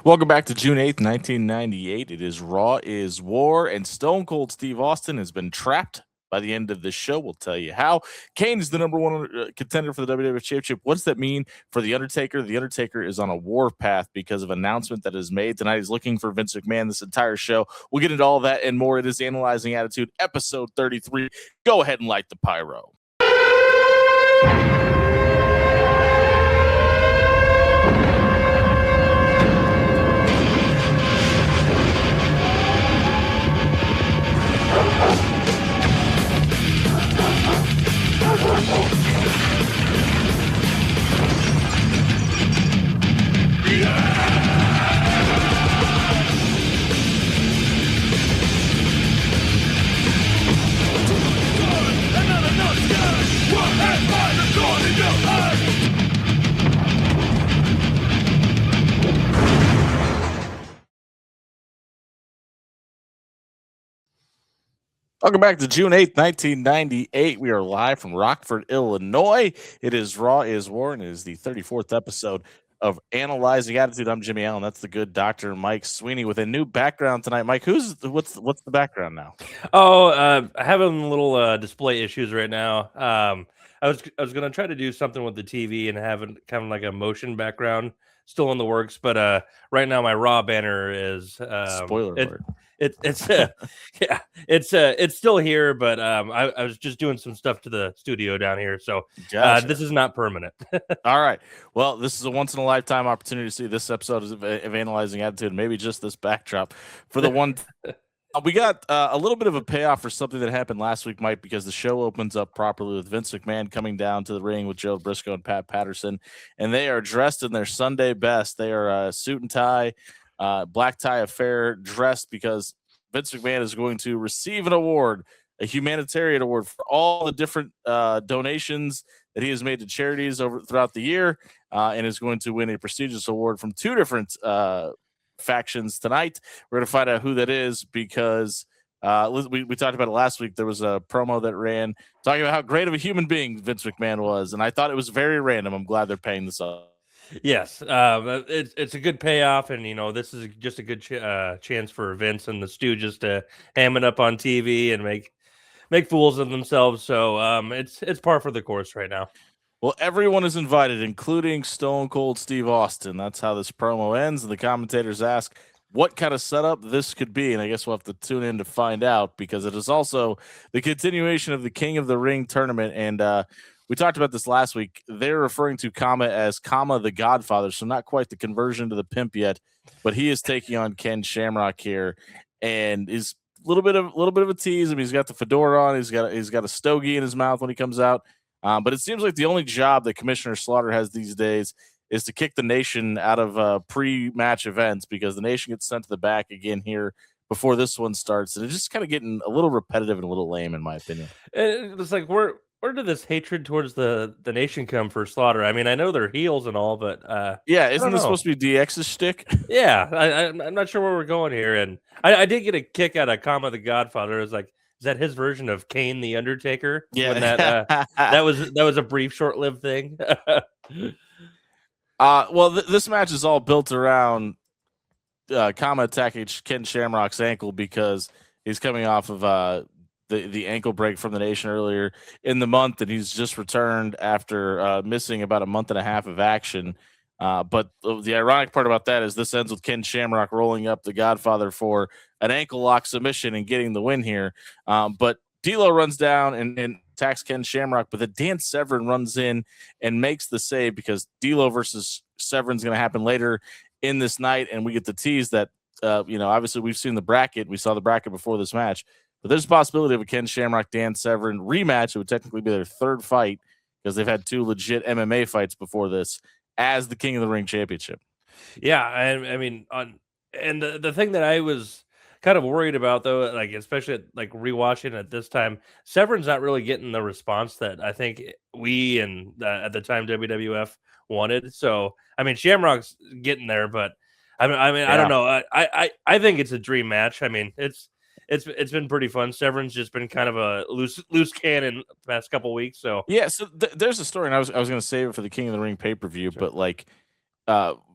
Welcome back to June 8th, 1998. It is Raw is War, and Stone Cold Steve Austin has been trapped by the end of this show. We'll tell you how. Kane is the number one contender for the WWE Championship. What does that mean for The Undertaker? The Undertaker is on a war path because of an announcement that is made tonight. He's looking for Vince McMahon this entire show. We'll get into all that and more. It is Analyzing Attitude, episode 33. Go ahead and light the pyro. Welcome back to June 8th, 1998. We are live from Rockford, Illinois. It is Raw is War, and it is the 34th episode of Analyzing Attitude. I'm Jimmy Allen. That's the good Dr. Mike Sweeney with a new background tonight. Mike, what's the background now? Having little display issues right now. I was gonna try to do something with the TV and have kind of like a motion background still in the works, but right now my Raw banner is Spoiler alert. It's still here, but I was just doing some stuff to the studio down here, so Gotcha. this is not permanent. All right. Well, this is a once in a lifetime opportunity to see this episode of Analyzing Attitude, maybe just this backdrop for the one. We got a little bit of a payoff for something that happened last week, Mike, because the show opens up properly with Vince McMahon coming down to the ring with Joe Briscoe and Pat Patterson, and they are dressed in their Sunday best. They are suit and tie, black tie affair, dressed because Vince McMahon is going to receive an award, a humanitarian award for all the different donations that he has made to charities throughout the year, and is going to win a prestigious award from two different factions tonight. We're going to find out who that is because we talked about it last week. There was a promo that ran talking about how great of a human being Vince McMahon was, and I thought it was very random. I'm glad they're paying this up. Yes, it's a good payoff, and this is just a good chance for Vince and the Stooges to ham it up on TV and make fools of themselves. So it's par for the course right now. Well, everyone is invited, including Stone Cold Steve Austin. That's how this promo ends, and the commentators ask what kind of setup this could be, and I guess we'll have to tune in to find out because it is also the continuation of the King of the Ring tournament, and we talked about this last week. They're referring to Kama as Kama the Godfather, so not quite the conversion to the pimp yet, but he is taking on Ken Shamrock here, and is a little bit of a tease. I mean, he's got the fedora on, he's got a stogie in his mouth when he comes out, but it seems like the only job that Commissioner Slaughter has these days is to kick the nation out of pre-match events because the nation gets sent to the back again here before this one starts, and it's just kind of getting a little repetitive and a little lame, in my opinion. It's like where did this hatred towards the nation come for Slaughter? I mean, I know they're heels and all, but yeah, isn't this supposed to be DX's shtick? Yeah, I'm not sure where we're going here, and I did get a kick out of Kama the Godfather. It was like, is that his version of Kane the Undertaker? Yeah, when that was a brief, short-lived thing. Well, this match is all built around Kama attacking Ken Shamrock's ankle because he's coming off of the ankle break from the nation earlier in the month, and he's just returned after missing about a month and a half of action. But the ironic part about that is this ends with Ken Shamrock rolling up the Godfather for an ankle lock submission and getting the win here. But D'Lo runs down and attacks Ken Shamrock, but then Dan Severn runs in and makes the save because D'Lo versus Severn's going to happen later in this night, and we get the tease that obviously we've seen the bracket. We saw the bracket before this match. But there's a possibility of a Ken Shamrock, Dan Severn rematch. It would technically be their third fight because they've had two legit MMA fights before this as the King of the Ring Championship. Yeah, I mean, the thing that I was kind of worried about, though, like especially like rewatching at this time, Severn's not really getting the response that I think we and at the time WWF wanted. So, I mean, Shamrock's getting there, but I mean, I don't know. I think it's a dream match. I mean, it's been pretty fun. Severn's just been kind of a loose cannon the past couple of weeks. So yeah, so there's a story, and I was going to save it for the King of the Ring pay-per-view, but like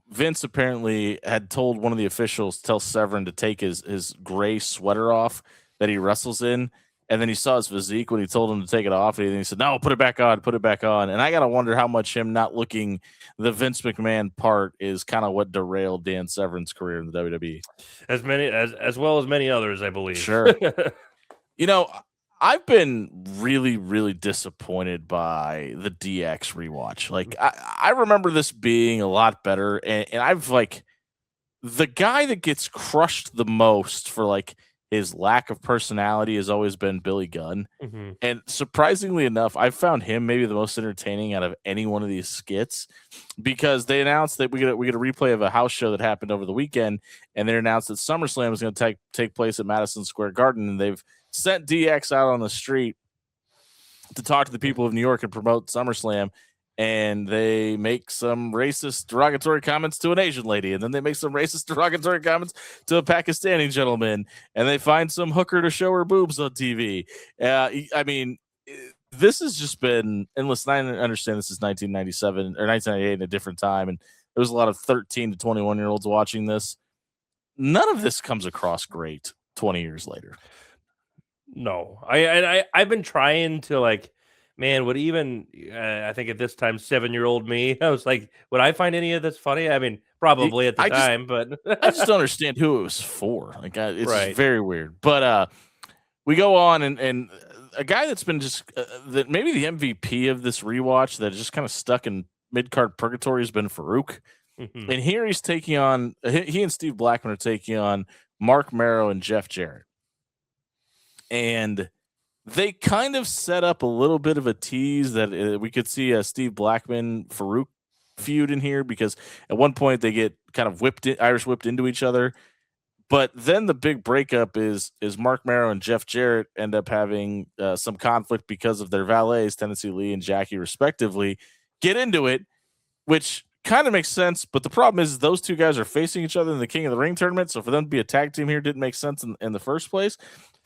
Vince apparently had told one of the officials to tell Severin to take his gray sweater off that he wrestles in, and then he saw his physique when he told him to take it off, and he said, "No, put it back on, put it back on." And I gotta wonder how much him not looking the Vince McMahon part is kind of what derailed Dan Severin's career in the WWE. As well as many others, I believe. Sure. You know, I've been really, really disappointed by the DX rewatch. Like, I remember this being a lot better, and I've like the guy that gets crushed the most for like his lack of personality has always been Billy Gunn. hmm And surprisingly enough, I found him maybe the most entertaining out of any one of these skits because they announced that we get a replay of a house show that happened over the weekend, and they announced that SummerSlam is going to take place at Madison Square Garden, and they've sent DX out on the street to talk to the people of New York and promote SummerSlam. And they make some racist, derogatory comments to an Asian lady, and then they make some racist, derogatory comments to a Pakistani gentleman, and they find some hooker to show her boobs on TV. I mean, this has just been, and listen, I understand this is 1997 or 1998 in a different time, and there was a lot of 13 to 21-year-olds watching this. None of this comes across great 20 years later. No, I've been trying to like, man, would even I think at this time 7-year-old me, I was like, would I find any of this funny? I mean, probably at the I just time, but I just don't understand who it was for. Like, it's just right. very weird. But we go on, and a guy that's been just that maybe the MVP of this rewatch that is just kind of stuck in mid card purgatory has been Farouk. hmm And here he's taking on he and Steve Blackman are taking on Mark Marrow and Jeff Jarrett, and they kind of set up a little bit of a tease that we could see a Steve Blackman Farouk feud in here because at one point they get kind of Irish whipped into each other. But then the big breakup is Mark Marrow and Jeff Jarrett end up having some conflict because of their valets, Tennessee Lee and Jackie, respectively, get into it, which kind of makes sense. But the problem is those two guys are facing each other in the King of the Ring tournament. So for them to be a tag team here didn't make sense in the first place.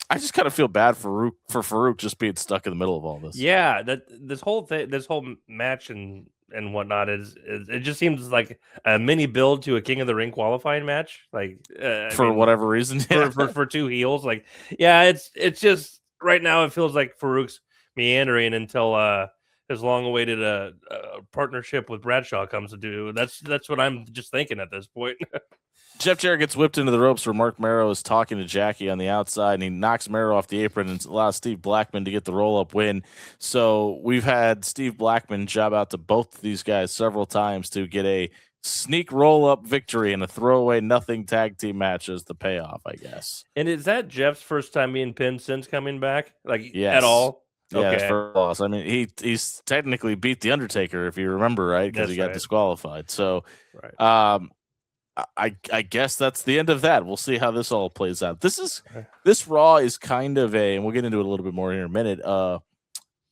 I just kind of feel bad for Farouk just being stuck in the middle of all this. Yeah, that this whole thing, this whole match and whatnot is it just seems like a mini build to a King of the Ring qualifying match. Like, I For mean, whatever reason. for two heels. Like, yeah, it's just right now it feels like Farouk's meandering until his long-awaited partnership with Bradshaw comes to do. That's what I'm just thinking at this point. Jeff Jarrett gets whipped into the ropes where Mark Marrow is talking to Jackie on the outside, and he knocks Marrow off the apron and allows Steve Blackman to get the roll-up win. So we've had Steve Blackman job out to both of these guys several times to get a sneak roll-up victory and a throwaway nothing tag team match as the payoff, I guess. And is that Jeff's first time being pinned since coming back? Like, at Yes. all? Yeah, Okay, for loss. I mean, he's technically beat the Undertaker, if you remember, right? Because he that's got right. disqualified. So Right. I guess that's the end of that. We'll see how this all plays out. Okay. This Raw is kind of and we'll get into it a little bit more here in a minute.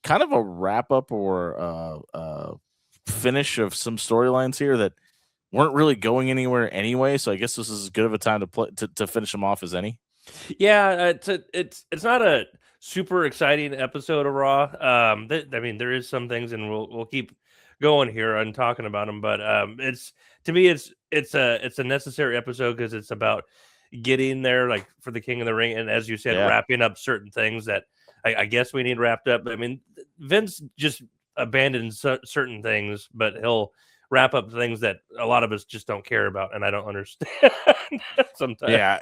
Kind of a wrap up or finish of some storylines here that weren't really going anywhere anyway. So I guess this is as good of a time to play to finish them off as any. Yeah, it's not a super exciting episode of Raw. I mean, there is some things, and we'll keep going here and talking about them. But it's to me, it's a necessary episode because it's about getting there, like for the King of the Ring, and as you said, Yeah. wrapping up certain things that I guess we need wrapped up. I mean, Vince just abandons certain things, but he'll wrap up things that a lot of us just don't care about, and I don't understand sometimes. Yeah.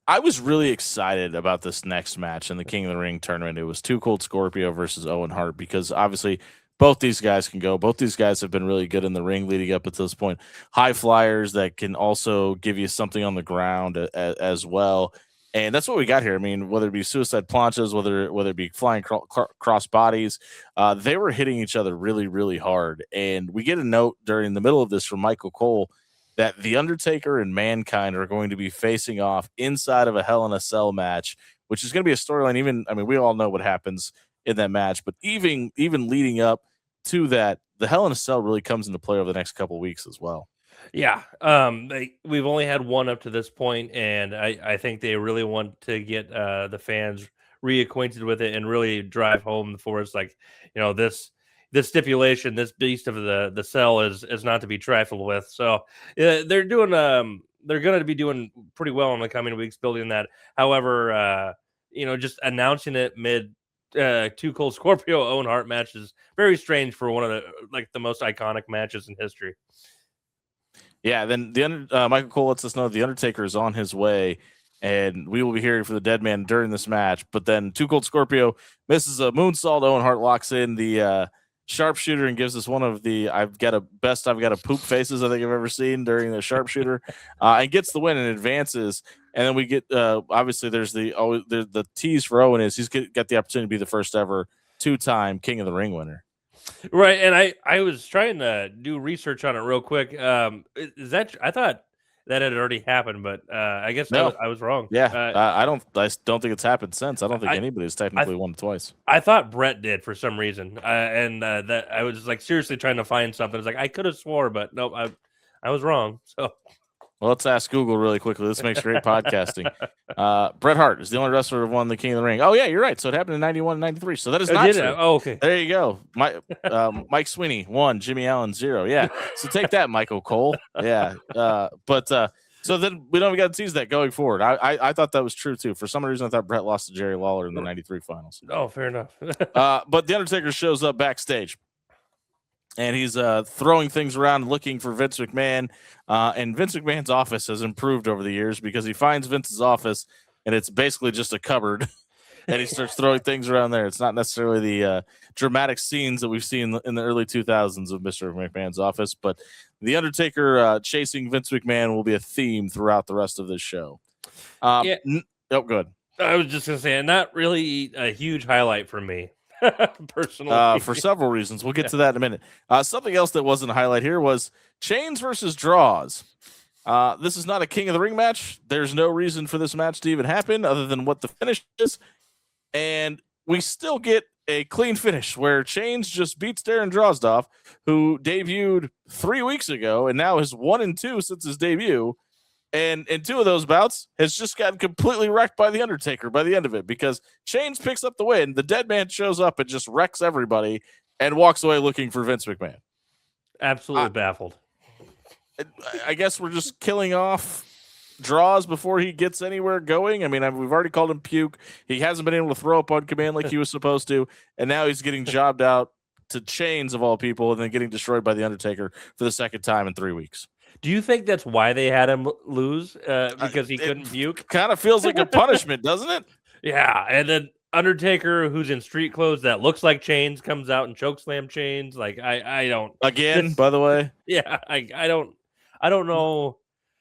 I was really excited about this next match in the King of the Ring tournament. It was Too Cold Scorpio versus Owen Hart because obviously both these guys can go. Both these guys have been really good in the ring leading up to this point. High flyers that can also give you something on the ground as well. And that's what we got here. I mean, whether it be suicide planches, whether it be flying cross bodies, they were hitting each other really, really hard. And we get a note during the middle of this from Michael Cole that The Undertaker and Mankind are going to be facing off inside of a Hell in a Cell match, which is going to be a storyline. Even, I mean, we all know what happens in that match, but even leading up to that, the Hell in a Cell really comes into play over the next couple of weeks as well. Yeah, we've only had one up to this point, and I think they really want to get the fans reacquainted with it and really drive home for us, like, this this stipulation, this beast of the cell is not to be trifled with. So they're doing they're going to be doing pretty well in the coming weeks building that. However, just announcing it mid Two Cold Scorpio Owen Hart match is very strange for one of the most iconic matches in history. Yeah, then Michael Cole lets us know the Undertaker is on his way, and we will be hearing from the Deadman during this match. But then Two Cold Scorpio misses a moonsault. Owen Hart locks in the sharpshooter and gives us one of the I've got a poop faces I think I've ever seen during the sharpshooter, and gets the win and advances. And then we get obviously there's the tease for Owen is he's got the opportunity to be the first ever 2-time King of the Ring winner. Right, and I was trying to do research on it real quick. Is that I thought that had already happened, but I guess No. I was wrong. Yeah, I don't think it's happened since. I don't think anybody's technically won it twice. I thought Brett did for some reason, and that I was like seriously trying to find something. It's like I could have swore, but nope, I was wrong. So. Well, let's ask Google really quickly. This makes great podcasting. Bret Hart is the only wrestler who won the King of the Ring. Oh, yeah, you're right. So it happened in 91 and 93. So that is not true. Oh, okay. There you go. Mike Sweeney, 1. Jimmy Allen, 0. Yeah. So take that, Michael Cole. Yeah. So then we don't got to tease that going forward. I thought that was true, too. For some reason, I thought Bret lost to Jerry Lawler in the 93 finals. Oh, fair enough. But The Undertaker shows up backstage. And he's throwing things around looking for Vince McMahon. And Vince McMahon's office has improved over the years because he finds Vince's office, and it's basically just a cupboard. And he starts throwing things around there. It's not necessarily the dramatic scenes that we've seen in the early 2000s of Mr. McMahon's office. But The Undertaker chasing Vince McMahon will be a theme throughout the rest of this show. Yeah. Good. I was just going to say, not really a huge highlight for me. Personally, for several reasons. We'll get to that in a minute. Something else that wasn't a highlight here was chains versus draws. This is not a King of the Ring match. There's no reason for this match to even happen other than what the finish is. And we still get a clean finish where Chains just beats Darren Drozdov, who debuted 3 weeks ago and now is 1-2 since his debut. And in 2 of those bouts has just gotten completely wrecked by The Undertaker by the end of it because Chains picks up the win. The Deadman shows up and just wrecks everybody and walks away looking for Vince McMahon. Absolutely baffled. I guess we're just killing off draws before he gets anywhere going. I mean, we've already called him puke. He hasn't been able to throw up on command like he was supposed to. And now he's getting jobbed out to Chains of all people and then getting destroyed by The Undertaker for the second time in 3 weeks. Do you think that's why they had him lose? Because he couldn't puke? Kind of feels like a punishment, doesn't it? Yeah, and then Undertaker, who's in street clothes that looks like Chains, comes out and chokeslam Chains. Like I don't. Again, by the way. Yeah, I don't know.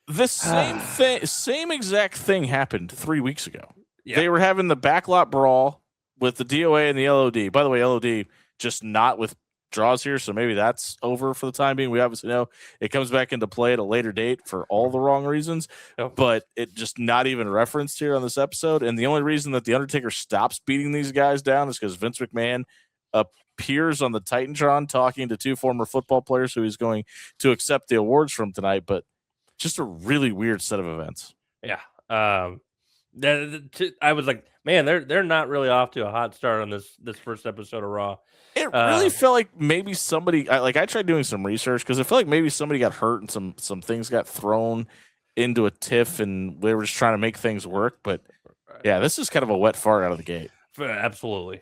This same exact thing happened 3 weeks ago. Yeah. They were having the backlot brawl with the DOA and the LOD. By the way, LOD just not with draws here, so maybe that's over for the time being. We obviously know it comes back into play at a later date for all the wrong reasons, but it just not even referenced here on this episode. And the only reason that the Undertaker stops beating these guys down is because Vince McMahon appears on the Titantron talking to 2 former football players who he's going to accept the awards from tonight. But just a really weird set of events. Yeah. I was like, man, they're not really off to a hot start on this first episode of Raw. It really felt like maybe somebody I tried doing some research because I felt like maybe somebody got hurt and some things got thrown into a tiff and they were just trying to make things work. But yeah, this is kind of a wet fart out of the gate. Absolutely.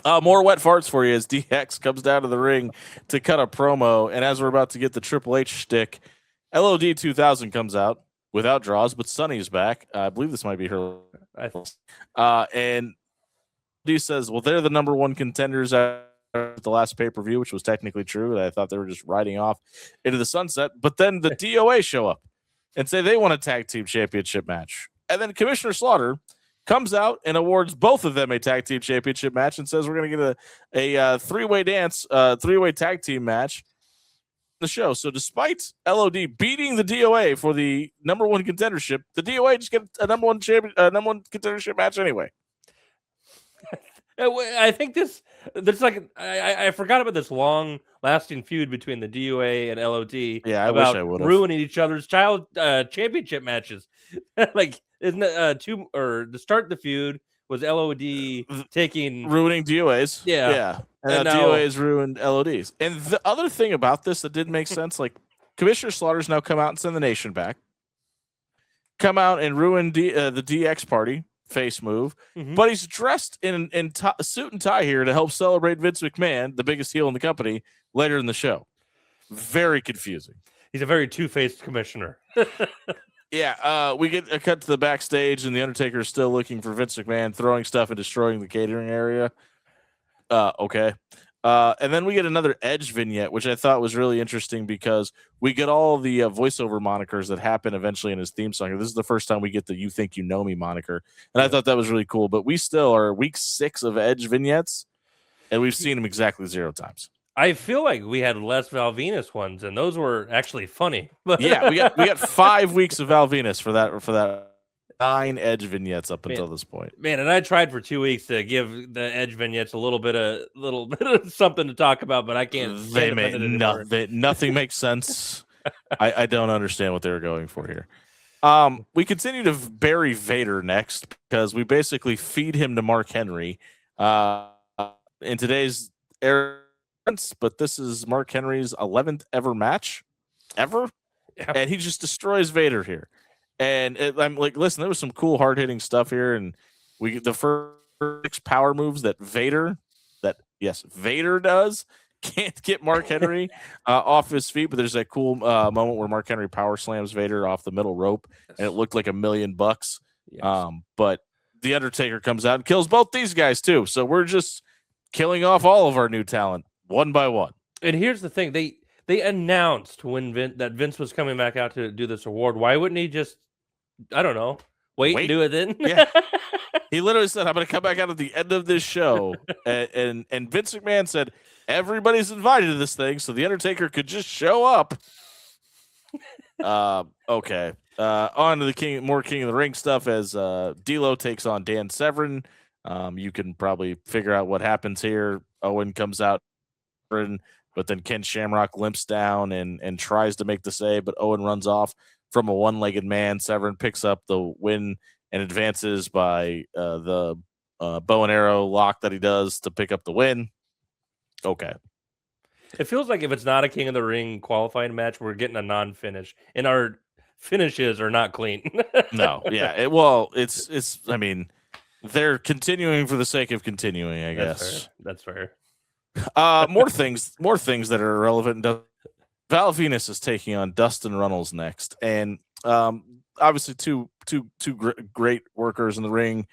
More wet farts for you as DX comes down to the ring to cut a promo. And as we're about to get the Triple H shtick, LOD 2000 comes out without draws, but Sunny's back. I believe this might be her. And D says, well, they're the number 1 contenders at the last pay-per-view, which was technically true. I thought they were just riding off into the sunset. But then the DOA show up and say they want a tag team championship match. And then Commissioner Slaughter comes out and awards both of them a tag team championship match and says we're going to get a three-way dance, three-way tag team match in the show. So despite LOD beating the DOA for the number 1 contendership, the DOA just get a number 1 contendership match anyway. I think there's like I forgot about this long lasting feud between the DOA and LOD. Yeah, I about wish I would have ruining each other's child championship matches. Like isn't it to start the feud was LOD taking ruining DOAs. Yeah. And now, DOAs ruined LODs. And the other thing about this that didn't make sense, like Commissioner Slaughter's now come out and send the nation back, come out and ruin the DX party face move, but he's dressed in suit and tie here to help celebrate Vince McMahon, the biggest heel in the company, later in the show. Very confusing. He's a very two-faced commissioner. Yeah, we get a cut to the backstage, and the Undertaker is still looking for Vince McMahon, throwing stuff and destroying the catering area. Okay. And then we get another Edge vignette, which I thought was really interesting because we get all the voiceover monikers that happen eventually in his theme song. This is the first time we get the "You Think You Know Me" moniker, and I thought that was really cool. But we still are week 6 of Edge vignettes, and we've seen him exactly 0 times. I feel like we had less Val Venus ones, and those were actually funny. Yeah, we got 5 weeks of Val Venus for that 9 Edge vignettes up until this point. Man, and I tried for 2 weeks to give the Edge vignettes a little bit of something to talk about, but I can't. They make nothing makes sense. I don't understand what they were going for here. We continue to bury Vader next because we basically feed him to Mark Henry in today's era. But this is Mark Henry's 11th ever match ever, and he just destroys Vader here. And I'm like, listen, there was some cool hard hitting stuff here, and we get the first 6 power moves that Vader does. Can't get Mark Henry off his feet, but there's that cool moment where Mark Henry power slams Vader off the middle rope, and it looked like $1 million. Yes. But the Undertaker comes out and kills both these guys too. So we're just killing off all of our new talent one by one. And here's the thing: they announced when that Vince was coming back out to do this award. Why wouldn't he just, I don't know, wait and do it then? Yeah. He literally said, "I'm going to come back out at the end of this show," and Vince McMahon said, "Everybody's invited to this thing, so the Undertaker could just show up." Okay. On to the King of the Ring stuff as D'Lo takes on Dan Severn. You can probably figure out what happens here. Owen comes out, but then Ken Shamrock limps down and tries to make the save, but Owen runs off from a one-legged man. Severn picks up the win and advances by the bow and arrow lock that he does to pick up the win. Okay. It feels like if it's not a King of the Ring qualifying match, we're getting a non-finish, and our finishes are not clean. No, yeah. It's. I mean, they're continuing for the sake of continuing, I guess. That's fair. More things that are irrelevant. Val Venus is taking on Dustin Runnels next, and obviously two great workers in the ring.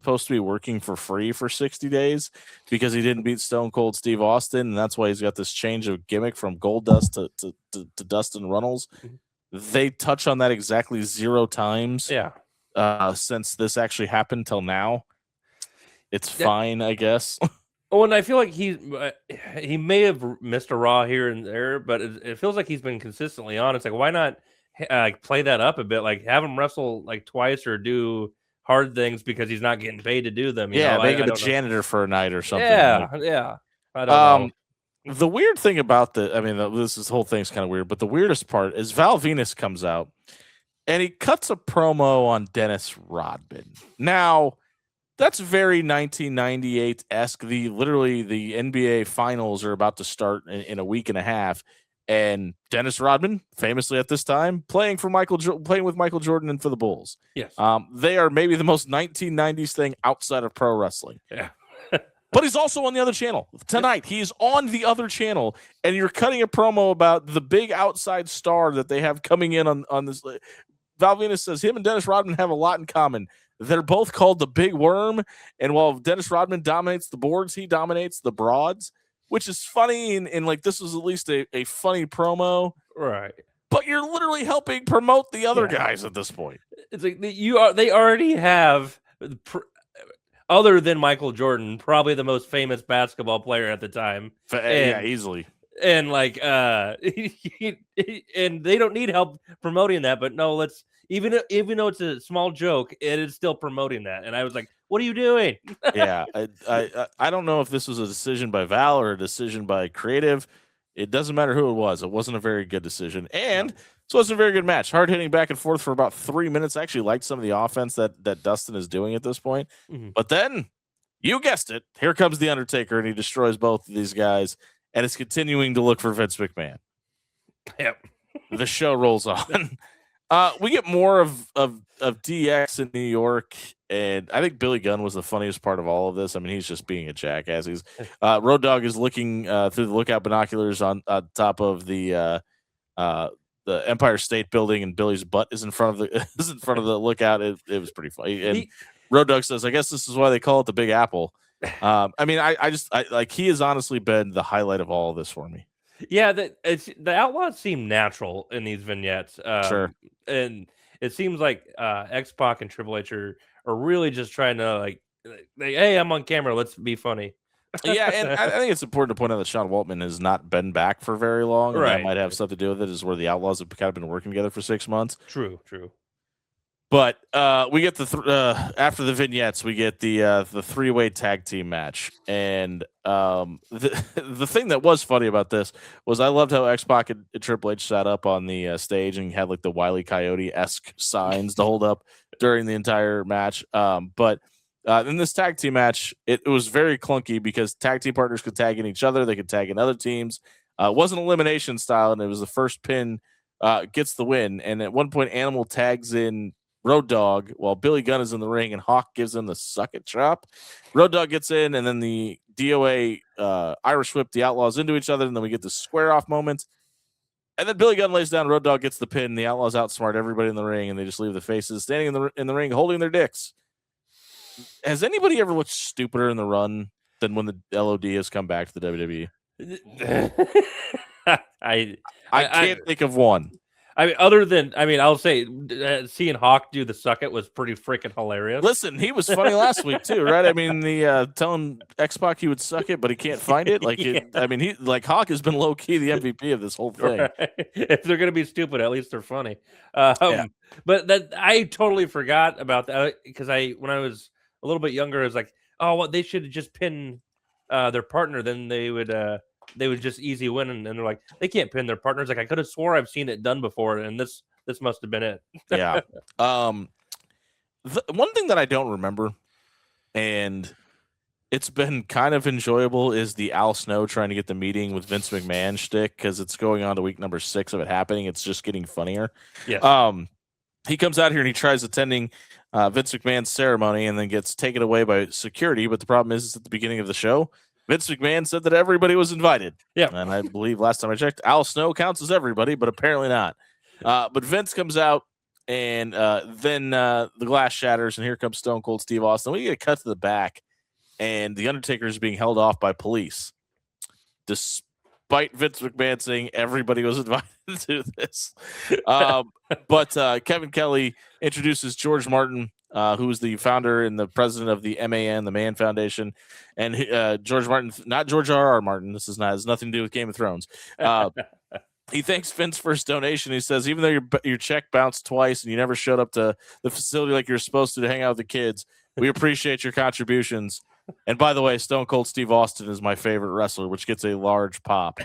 Supposed to be working for free for 60 days because he didn't beat Stone Cold Steve Austin, and that's why he's got this change of gimmick from Goldust to Dustin Runnels. They touch on that exactly 0 times. Yeah. Since this actually happened till now. It's fine, I guess. Oh, and I feel like he may have missed a Raw here and there, but it feels like he's been consistently on. It's like, why not play that up a bit? Like have him wrestle like twice or do hard things because he's not getting paid to do them. You know? Make him a janitor for a night or something. Yeah. I don't know. The weird thing about this whole thing's kind of weird, but the weirdest part is Val Venus comes out and he cuts a promo on Dennis Rodman. Now, that's very 1998-esque. Literally the NBA finals are about to start in a week and a half. And Dennis Rodman, famously at this time, playing with Michael Jordan and for the Bulls. Yes. They are maybe the most 1990s thing outside of pro wrestling. Yeah. But he's also on the other channel. Tonight, he's on the other channel, and you're cutting a promo about the big outside star that they have coming in on this. Val Venus says him and Dennis Rodman have a lot in common. They're both called the Big Worm, and while Dennis Rodman dominates the boards, he dominates the broads. Which is funny, and like this was at least a funny promo, right? But you're literally helping promote the other guys at this point. It's like they already have, other than Michael Jordan, probably the most famous basketball player at the time. Easily. And like, and they don't need help promoting that. But no, let's even though it's a small joke, it is still promoting that. And I was like, what are you doing? Yeah, I don't know if this was a decision by Val or a decision by creative. It doesn't matter who it was. It wasn't a very good decision. And No. so it's a very good match. Hard hitting back and forth for about 3 minutes. I actually liked some of the offense that Dustin is doing at this point. Mhm. But then, you guessed it, here comes the Undertaker, and he destroys both of these guys, and is continuing to look for Vince McMahon. Yep. The show rolls on. We get more of DX in New York, and I think Billy Gunn was the funniest part of all of this. I mean, he's just being a jackass. He's Road Dogg is looking through the lookout binoculars on top of the Empire State Building, and Billy's butt is in front of the lookout. It was pretty funny. And Road Dogg says, "I guess this is why they call it the Big Apple." I mean, I like, he has honestly been the highlight of all of this for me. Yeah, the Outlaws seem natural in these vignettes. Sure. And it seems like X-Pac and Triple H are really just trying to like, hey, I'm on camera, let's be funny. Yeah, and I think it's important to point out that Sean Waltman has not been back for very long, and that Right. might have something to do with it. Is where the Outlaws have kind of been working together for 6 months. True. But we get after the vignettes, we get the three-way tag team match, and the thing that was funny about this was I loved how X-Pac and Triple H sat up on the stage and had like the Wile E. Coyote-esque signs to hold up during the entire match. But in this tag team match, it was very clunky because tag team partners could tag in each other, they could tag in other teams. It wasn't elimination style, and it was the first pin gets the win. And at one point, Animal tags in Road Dogg while Billy Gunn is in the ring, and Hawk gives him the suck it chop. Road Dogg gets in, and then the DOA Irish whip the Outlaws into each other, and then we get the square off moment. And then Billy Gunn lays down, Road Dogg gets the pin, and the Outlaws outsmart everybody in the ring, and they just leave the faces standing in the ring holding their dicks. Has anybody ever looked stupider in the run than when the LOD has come back to the WWE? I can't think of one. I mean, other than, I'll say seeing Hawk do the suck it was pretty freaking hilarious. Listen, he was funny last week too, right? I mean, the telling X-Pac he would suck it, but he can't find it. Like, Hawk has been low key the MVP of this whole thing. Right. If they're gonna be stupid, at least they're funny. But that I totally forgot about that because when I was a little bit younger, I was like, oh, well, they should just pin their partner, then they would just easy win, and they're like, they can't pin their partners. Like, I could have swore I've seen it done before, and this must have been it. Yeah. One thing that I don't remember, and it's been kind of enjoyable, is the Al Snow trying to get the meeting with Vince McMahon shtick, because it's going on to week number 6 of it happening. It's just getting funnier. Yeah. He comes out here and he tries attending Vince McMahon's ceremony and then gets taken away by security. But the problem is at the beginning of the show, Vince McMahon said that everybody was invited. Yeah. And I believe last time I checked, Al Snow counts as everybody, but apparently not. But Vince comes out, and then the glass shatters, and here comes Stone Cold Steve Austin. We get a cut to the back, and the Undertaker is being held off by police, despite Vince McMahon saying everybody was invited to this. But Kevin Kelly introduces George Martin, who is the founder and the president of the MAN, the Mann Foundation, and George Martin, not George R.R. Martin. This has nothing to do with Game of Thrones. He thanks Vince for his donation. He says, even though your check bounced twice and you never showed up to the facility like you're supposed to hang out with the kids, we appreciate your contributions. And by the way, Stone Cold Steve Austin is my favorite wrestler, which gets a large pop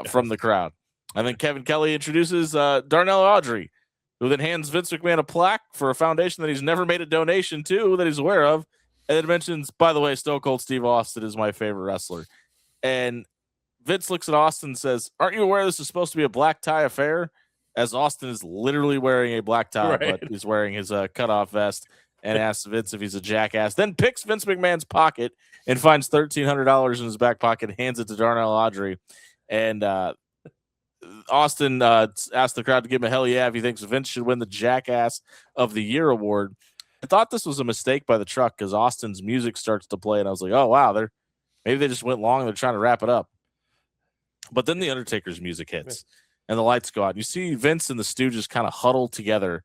from the crowd. And then Kevin Kelly introduces Darnell Audrey, who then hands Vince McMahon a plaque for a foundation that he's never made a donation to that he's aware of. And then mentions, by the way, Stone Cold Steve Austin is my favorite wrestler. And Vince looks at Austin and says, aren't you aware this is supposed to be a black tie affair? As Austin is literally wearing a black tie, right. But he's wearing his cutoff vest, and asks Vince if he's a jackass. Then picks Vince McMahon's pocket and finds $1,300 in his back pocket, hands it to Darnell Audrey. And Austin asked the crowd to give him a hell yeah if he thinks Vince should win the Jackass of the Year award. I thought this was a mistake by the truck because Austin's music starts to play, and I was like, oh, wow, maybe they just went long and they're trying to wrap it up. But then the Undertaker's music hits, and the lights go out. You see Vince and the Stooges kind of huddle together,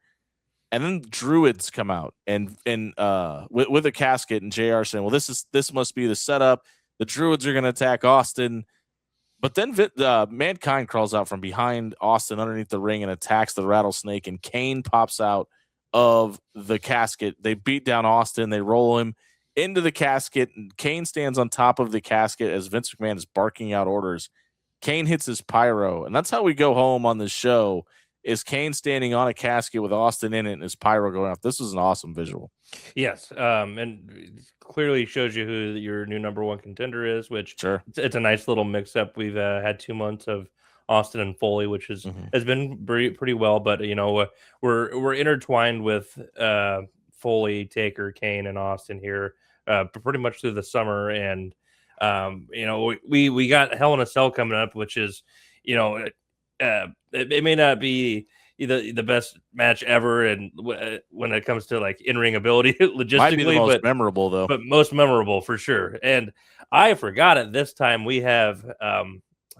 and then druids come out and with a casket, and JR saying, well, this must be the setup. The druids are going to attack Austin. But then Mankind crawls out from behind Austin underneath the ring and attacks the rattlesnake, and Kane pops out of the casket. They beat down Austin. They roll him into the casket, and Kane stands on top of the casket as Vince McMahon is barking out orders. Kane hits his pyro, and that's how we go home on the show. Is Kane standing on a casket with Austin in it and his pyro going off? This was an awesome visual. Yes, and it clearly shows you who your new number one contender is, which Sure. it's a nice little mix up. We've had 2 months of Austin and Foley, which has been pretty well, but we're intertwined with Foley, Taker, Kane, and Austin here pretty much through the summer, and we got Hell in a Cell coming up, which is it may not be the best match ever, and when it comes to like in-ring ability logistically, might be the most memorable though. But most memorable for sure. And I forgot it this time. We have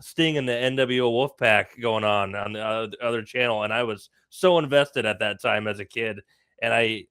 Sting and the NWO Wolfpack going on the other channel, and I was so invested at that time as a kid, and I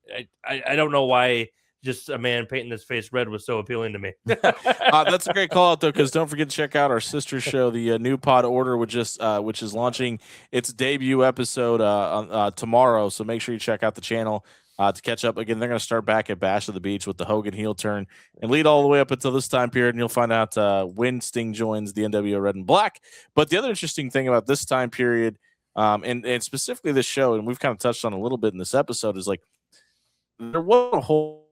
don't know why. Just a man painting his face red was so appealing to me. That's a great call out though, because don't forget to check out our sister show, the New Pod Order, which is launching its debut episode tomorrow. So make sure you check out the channel to catch up. Again, they're going to start back at Bash of the Beach with the Hogan heel turn and lead all the way up until this time period. And you'll find out when Sting joins the NWO Red and Black. But the other interesting thing about this time period, and specifically this show, and we've kind of touched on a little bit in this episode, is like there wasn't a whole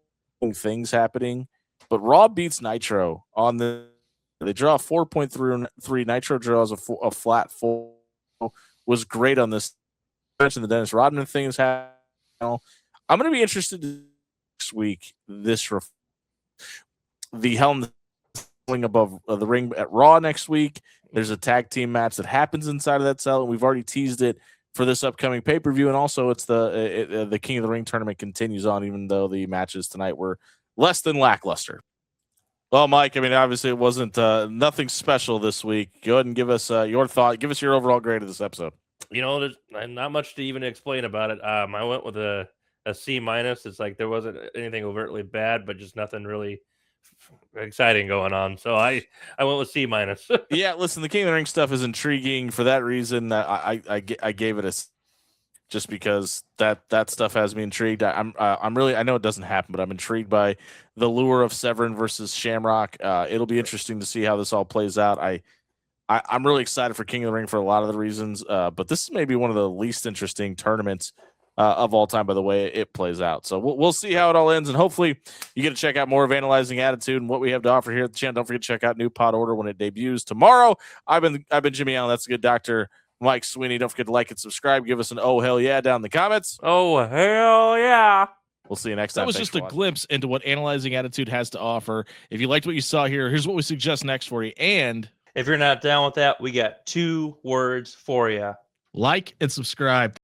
things happening, but Raw beats Nitro on they draw 4.3. Nitro draws a flat 4. Was great on this. Mentioned the Dennis Rodman thing is happening. I'm going to be interested next week. The Hell in the Cell above the ring at Raw next week. There's a tag team match that happens inside of that cell, and we've already teased it for this upcoming pay-per-view, and also it's the King of the Ring tournament continues on, even though the matches tonight were less than lackluster. Well, Mike, I mean, obviously it wasn't nothing special this week. Go ahead and give us your thought. Give us your overall grade of this episode. There's not much to even explain about it. I went with a C minus. It's like there wasn't anything overtly bad, but just nothing really exciting going on. So I went with C minus. Yeah, listen, the King of the Ring stuff is intriguing for that reason. I gave it a just because that stuff has me intrigued. I'm really, I know it doesn't happen, but I'm intrigued by the lure of Severn versus Shamrock. It'll be interesting to see how this all plays out. I'm really excited for King of the Ring for a lot of the reasons, but this is maybe one of the least interesting tournaments of all time by the way it plays out. So we'll see how it all ends, and hopefully you get to check out more of Analyzing Attitude and what we have to offer here at the channel. Don't forget to check out New Pod Order when it debuts tomorrow. I've been Jimmy Allen. That's a good Doctor Mike Sweeney. Don't forget to like and subscribe. Give us an oh hell yeah down in the comments. Oh hell yeah. We'll see you next time. That was just a glimpse into what Analyzing Attitude has to offer. If you liked what you saw here, here's what we suggest next for you. And if you're not down with that, we got 2 words for you. Like and subscribe.